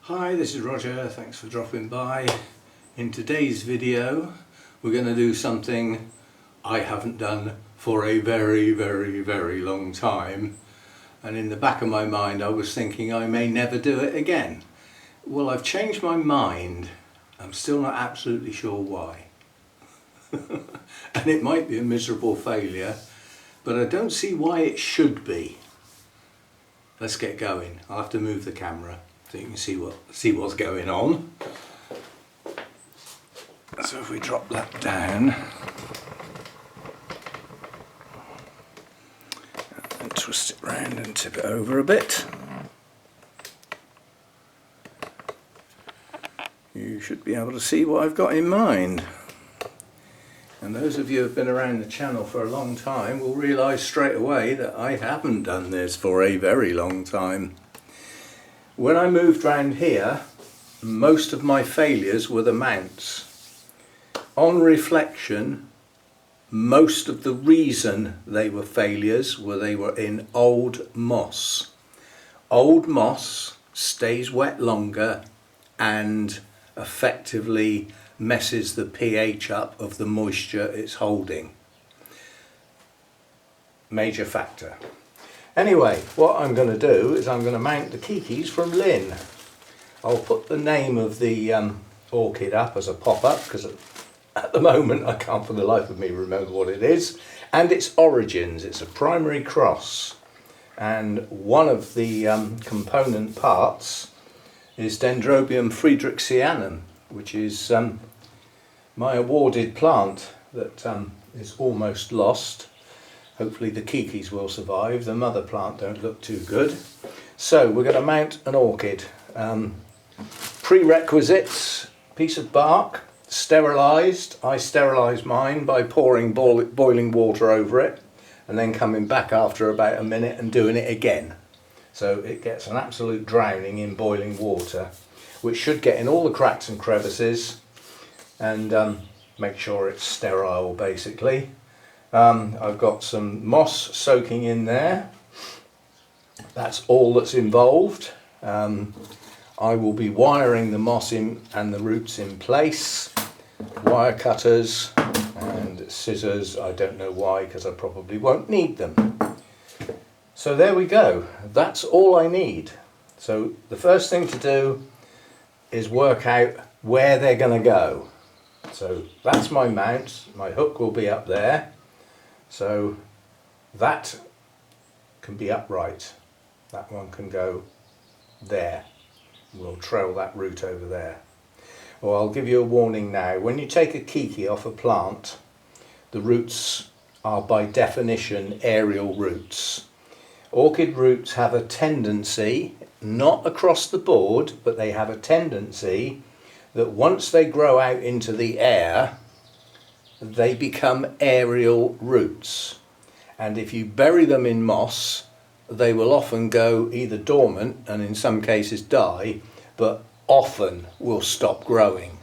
Hi, this is Roger, thanks for dropping by. In today's video we're going to do something I haven't done for a very long time, and in the back of my mind I was thinking I may never do it again. Well, I've changed my mind. I'm still not absolutely sure why. And it might be a miserable failure, but I don't see why it should be. Let's get going. I'll have to move the camera so you can see what's going on. So if we drop that down and twist it round and tip it over a bit, you should be able to see what I've got in mind. And those of you who have been around the channel for a long time will realise straight away that I haven't done this for a very long time. When I moved round here, most of my failures were the mounts. On reflection, most of the reason they were failures were they were in old moss. Old moss stays wet longer and effectively messes the pH up of the moisture it's holding. Major factor. Anyway, what I'm going to do is I'm going to mount the Keikis from Lynn. I'll put the name of the orchid up as a pop-up because at the moment I can't for the life of me remember what it is. And it's Origins, it's a primary cross. And one of the component parts is Dendrobium Friedrichsianum, which is my awarded plant that is almost lost. Hopefully the Keikis will survive. The mother plant don't look too good. So we're going to mount an orchid. Prerequisites: piece of bark, sterilised. I sterilise mine by pouring boiling water over it and then coming back after about a minute and doing it again. So it gets an absolute drowning in boiling water, which should get in all the cracks and crevices and make sure it's sterile basically. I've got some moss soaking in there. That's all that's involved. I will be wiring the moss in and the roots in place. Wire cutters and scissors. I don't know why, because I probably won't need them. So there we go. That's all I need. So the first thing to do is work out where they're going to go. So that's my mount. My hook will be up there. So that can be upright. That one can go there. We'll trail that root over there. Well, I'll give you a warning now. When you take a Keiki off a plant, the roots are by definition aerial roots. Orchid roots have a tendency, not across the board, but they have a tendency that once they grow out into the air, they become aerial roots. And if you bury them in moss, they will often go either dormant and in some cases die, but often will stop growing.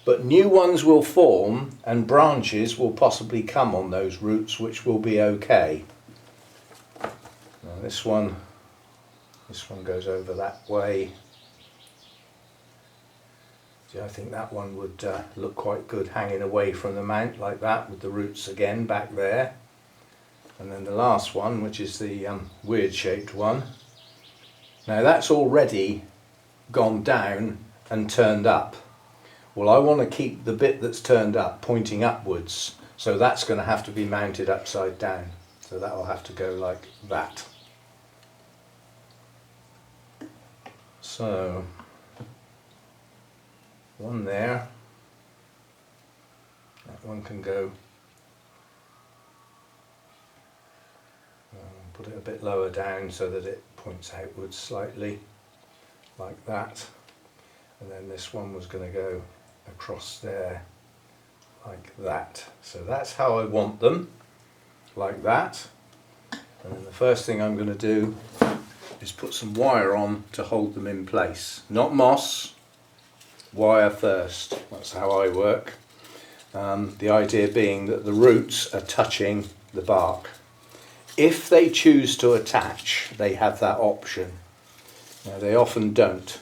But new ones will form and branches will possibly come on those roots, which will be okay. Now this one goes over that way. I think that one would look quite good hanging away from the mount like that, with the roots again back there. And then the last one, which is the weird shaped one. Now that's already gone down and turned up. Well, I want to keep the bit that's turned up pointing upwards, so that's going to have to be mounted upside down. So that will have to go like that. So one there, that one can go, put it a bit lower down so that it points outwards slightly, like that, and then this one was going to go across there, like that. So that's how I want them, like that. And then the first thing I'm going to do is put some wire on to hold them in place, not moss. Wire first, that's how I work. The idea being that the roots are touching the bark. If they choose to attach, they have that option. Now they often don't.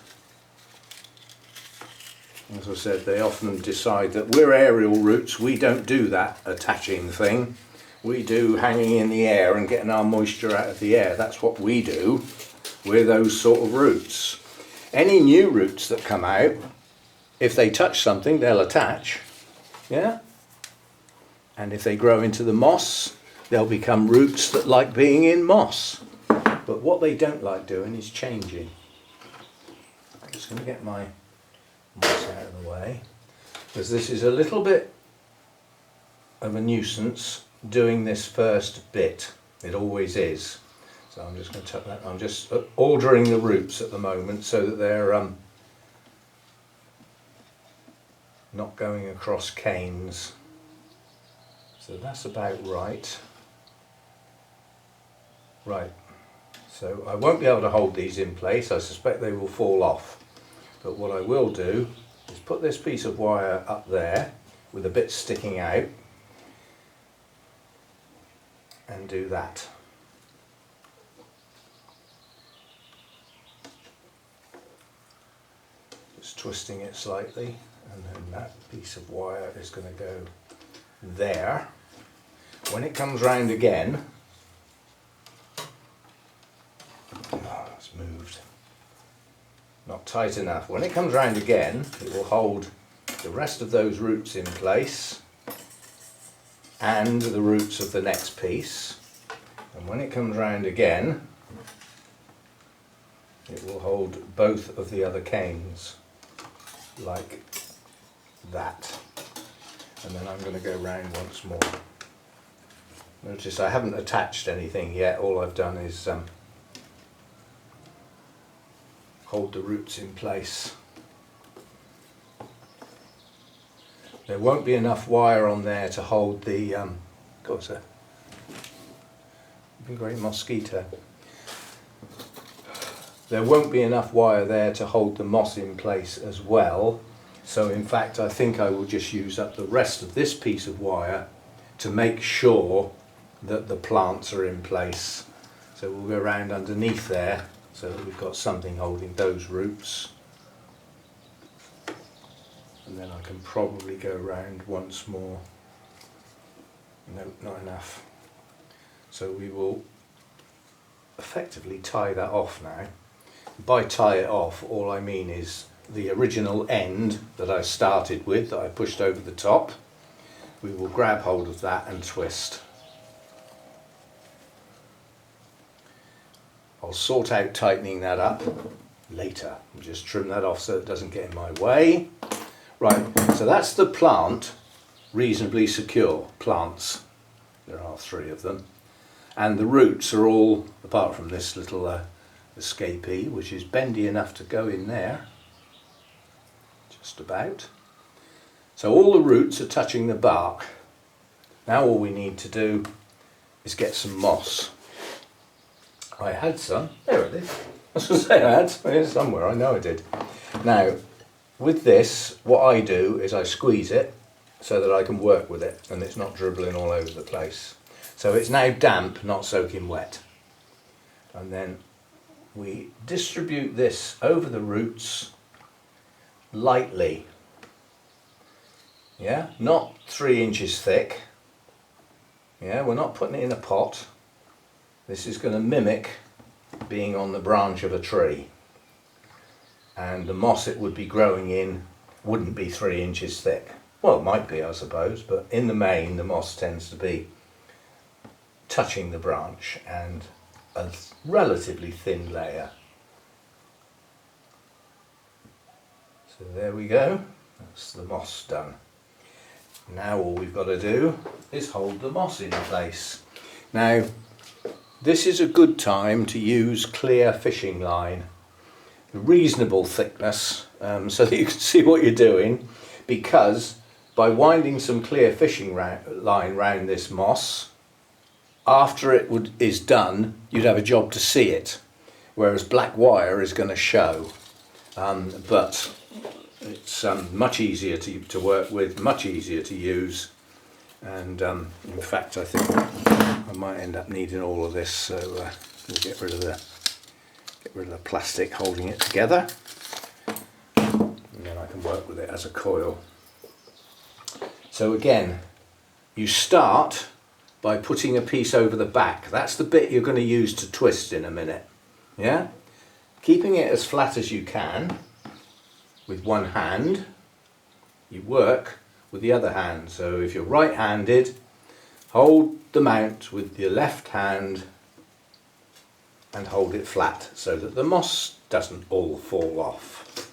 As I said, they often decide that we're aerial roots, we don't do that attaching thing. We do hanging in the air and getting our moisture out of the air. That's what we do. We're those sort of roots. Any new roots that come out, if they touch something, they'll attach. Yeah? And if they grow into the moss, they'll become roots that like being in moss. But what they don't like doing is changing. I'm just going to get my moss out of the way, because this is a little bit of a nuisance doing this first bit. It always is. So I'm just going to tuck that. I'm just ordering the roots at the moment so that they're not going across canes. So that's about right. Right. So I won't be able to hold these in place. I suspect they will fall off. But what I will do is put this piece of wire up there with a bit sticking out and do that. Just twisting it slightly, and then that piece of wire is going to go there. When it comes round again, oh, that's moved. Not tight enough. When it comes round again, it will hold the rest of those roots in place and the roots of the next piece. And when it comes round again, it will hold both of the other canes like that. And then I'm going to go round once more. Notice I haven't attached anything yet. All I've done is hold the roots in place. There won't be enough wire on there to hold the got a great mosquito. There won't be enough wire there to hold the moss in place as well. So in fact I think I will just use up the rest of this piece of wire to make sure that the plants are in place. So we'll go around underneath there so that we've got something holding those roots. And then I can probably go round once more. No, not enough. So we will effectively tie that off now. By tie it off, all I mean is the original end that I started with, that I pushed over the top. We will grab hold of that and twist. I'll sort out tightening that up later. I'll just trim that off so it doesn't get in my way. Right, so that's the plant, reasonably secure. Plants, there are 3 of them. And the roots are all, apart from this little escapee, which is bendy enough to go in there. Just about. So all the roots are touching the bark. Now all we need to do is get some moss. I had some. There it is. I was going to say I had some here somewhere. I know I did. Now, with this, what I do is I squeeze it so that I can work with it and it's not dribbling all over the place. So it's now damp, not soaking wet. And then we distribute this over the roots lightly. Yeah, not 3 inches thick. Yeah, we're not putting it in a pot. This is going to mimic being on the branch of a tree. And the moss it would be growing in wouldn't be 3 inches thick. Well, it might be, I suppose, but in the main the moss tends to be touching the branch and a relatively thin layer. So there we go, that's the moss done. Now all we've got to do is hold the moss in place. Now this is a good time to use clear fishing line, reasonable thickness, so that you can see what you're doing, because by winding some clear fishing line round this moss, after it is done you'd have a job to see it, whereas black wire is going to show, but it's much easier to work with, much easier to use, and in fact I think I might end up needing all of this, so we'll get rid of the plastic holding it together, and then I can work with it as a coil. So again, you start by putting a piece over the back. That's the bit you're going to use to twist in a minute. Yeah? Keeping it as flat as you can with one hand. You work with the other hand. So if you're right-handed, hold the mount with your left hand and hold it flat so that the moss doesn't all fall off.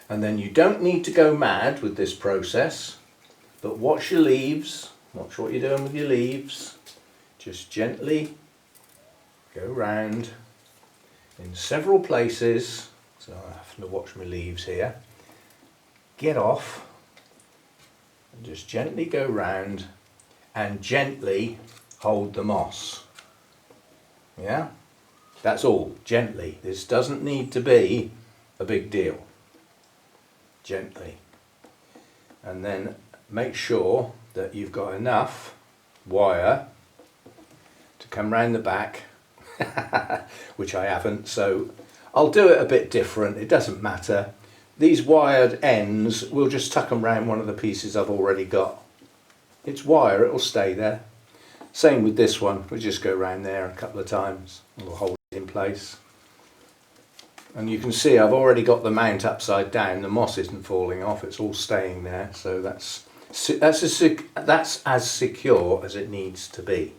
And then you don't need to go mad with this process, but watch your leaves, watch what you're doing with your leaves. Just gently go round in several places. So I have to watch my leaves here. Get off and just gently go round and gently hold the moss. Yeah? That's all, gently. This doesn't need to be a big deal. Gently. And then make sure that you've got enough wire to come round the back, which I haven't, so I'll do it a bit different. It doesn't matter. These wired ends, we'll just tuck them round one of the pieces I've already got. It's wire, it'll stay there. Same with this one, we'll just go round there a couple of times and we'll hold it in place. And you can see I've already got the mount upside down, the moss isn't falling off, it's all staying there, so that's as secure as it needs to be.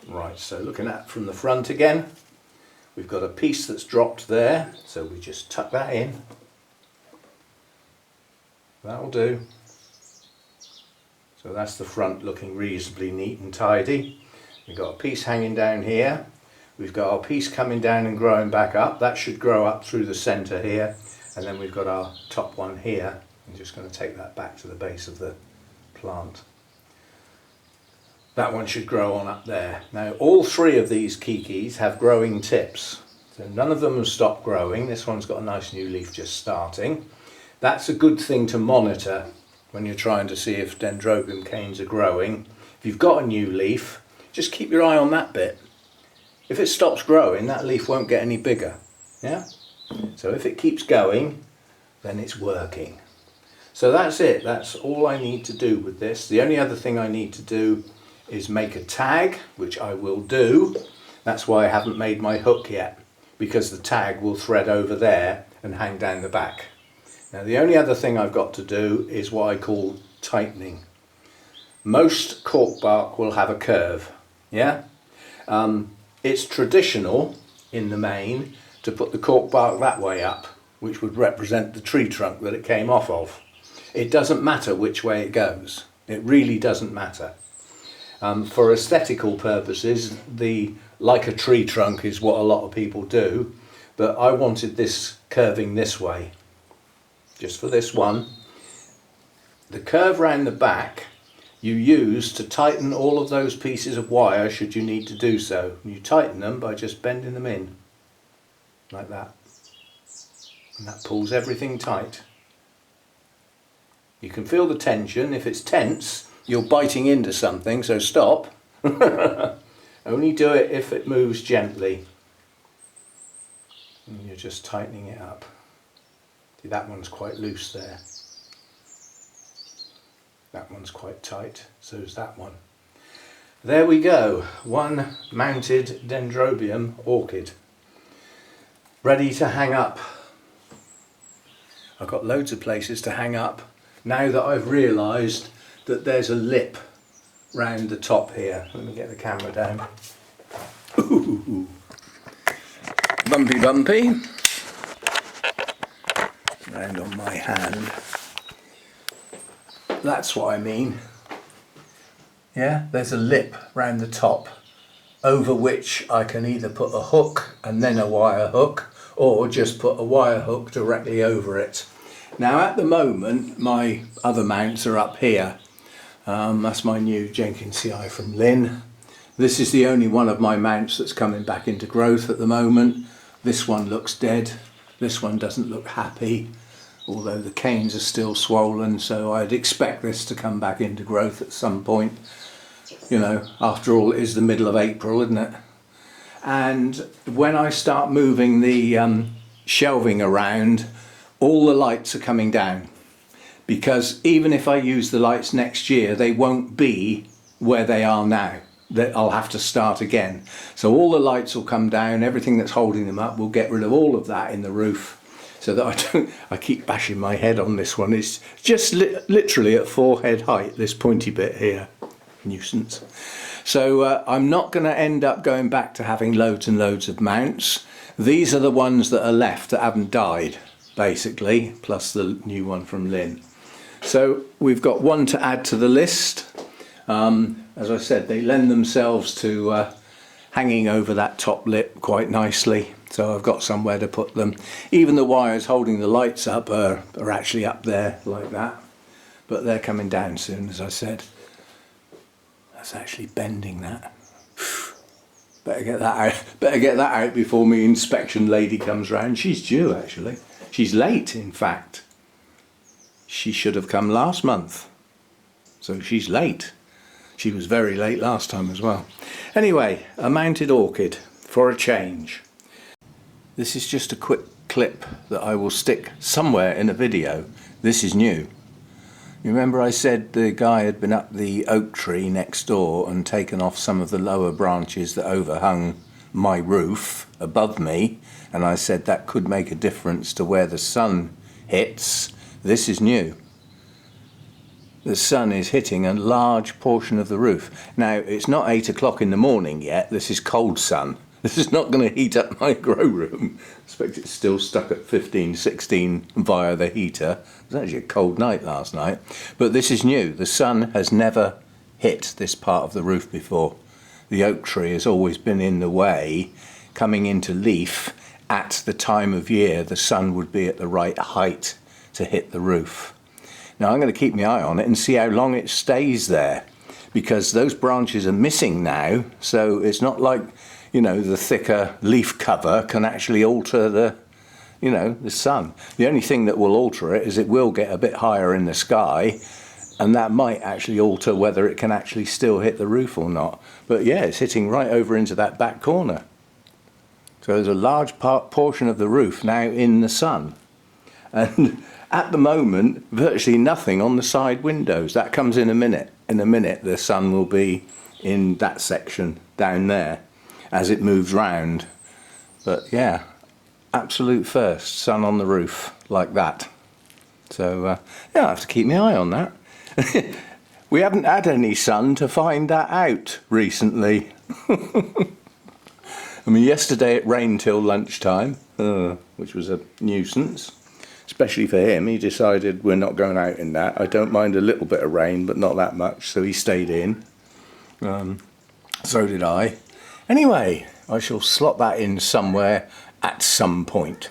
Right, so looking at from the front again, we've got a piece that's dropped there, so we just tuck that in. That'll do. So that's the front looking reasonably neat and tidy. We've got a piece hanging down here. We've got our piece coming down and growing back up. That should grow up through the centre here. And then we've got our top one here. I'm just going to take that back to the base of the plant. That one should grow on up there. Now all three of these Keikis have growing tips. So none of them have stopped growing. This one's got a nice new leaf just starting. That's a good thing to monitor when you're trying to see if Dendrobium canes are growing. If you've got a new leaf, just keep your eye on that bit. If it stops growing, that leaf won't get any bigger. Yeah? So if it keeps going, then it's working. So that's it. That's all I need to do with this. The only other thing I need to do is make a tag, which I will do. That's why I haven't made my hook yet, because the tag will thread over there and hang down the back. Now the only other thing I've got to do is what I call tightening. Most cork bark will have a curve, yeah? It's traditional in the main to put the cork bark that way up, which would represent the tree trunk that it came off of. It doesn't matter which way it goes. It really doesn't matter. For aesthetical purposes, like a tree trunk is what a lot of people do, but I wanted this curving this way, just for this one. The curve round the back you use to tighten all of those pieces of wire should you need to do so. You tighten them by just bending them in, like that. And that pulls everything tight. You can feel the tension. If it's tense, you're biting into something, so stop. Only do it if it moves gently. And you're just tightening it up. See, that one's quite loose there. That one's quite tight, so is that one. There we go, one mounted Dendrobium orchid. Ready to hang up. I've got loads of places to hang up now that I've realised that there's a lip round the top here. Let me get the camera down. Ooh. Bumpy bumpy. Round on my hand. That's what I mean. Yeah, there's a lip round the top over which I can either put a hook and then a wire hook, or just put a wire hook directly over it. Now at the moment my other mounts are up here. That's my new Jenkins CI from Lynn. This is the only one of my mounts that's coming back into growth at the moment. This one looks dead. This one doesn't look happy, although the canes are still swollen, so I'd expect this to come back into growth at some point. You know, after all, it is the middle of April, isn't it? And when I start moving the shelving around, all the lights are coming down, because even if I use the lights next year, they won't be where they are now. That I'll have to start again. So all the lights will come down, everything that's holding them up, we'll get rid of all of that in the roof, so that I keep bashing my head on this one. It's just literally at forehead height, this pointy bit here. Nuisance. So I'm not going to end up going back to having loads and loads of mounts. These are the ones that are left that haven't died, basically, plus the new one from Lynn. So we've got one to add to the list. As I said, they lend themselves to hanging over that top lip quite nicely, so I've got somewhere to put them. Even the wires holding the lights up are actually up there like that, but they're coming down soon, as I said. That's actually bending that. Better get that out. Better get that out before my inspection lady comes round. She's due, actually. She's late, in fact. She should have come last month, so she's late. She was very late last time as well. Anyway, a mounted orchid for a change. This is just a quick clip that I will stick somewhere in a video. This is new. You remember I said the guy had been up the oak tree next door and taken off some of the lower branches that overhung my roof above me, and I said that could make a difference to where the sun hits. This is new. The sun is hitting a large portion of the roof. Now, it's not 8 o'clock in the morning yet. This is cold sun. This is not going to heat up my grow room. I expect it's still stuck at 15, 16 via the heater. It was actually a cold night last night. But this is new. The sun has never hit this part of the roof before. The oak tree has always been in the way, coming into leaf at the time of year the sun would be at the right height to hit the roof. Now I'm going to keep my eye on it and see how long it stays there, because those branches are missing now, so it's not like, you know, the thicker leaf cover can actually alter the, you know, the sun. The only thing that will alter it is it will get a bit higher in the sky, and that might actually alter whether it can actually still hit the roof or not. But yeah, it's hitting right over into that back corner. So there's a large portion of the roof now in the sun. And at the moment, virtually nothing on the side windows. That comes in a minute. In a minute, the sun will be in that section down there as it moves round. But yeah, absolute first, sun on the roof like that. So yeah, I have to keep my eye on that. We haven't had any sun to find that out recently. I mean, yesterday it rained till lunchtime, which was a nuisance. Especially for him, he decided we're not going out in that. I don't mind a little bit of rain, but not that much, so he stayed in. So did I. Anyway, I shall slot that in somewhere at some point.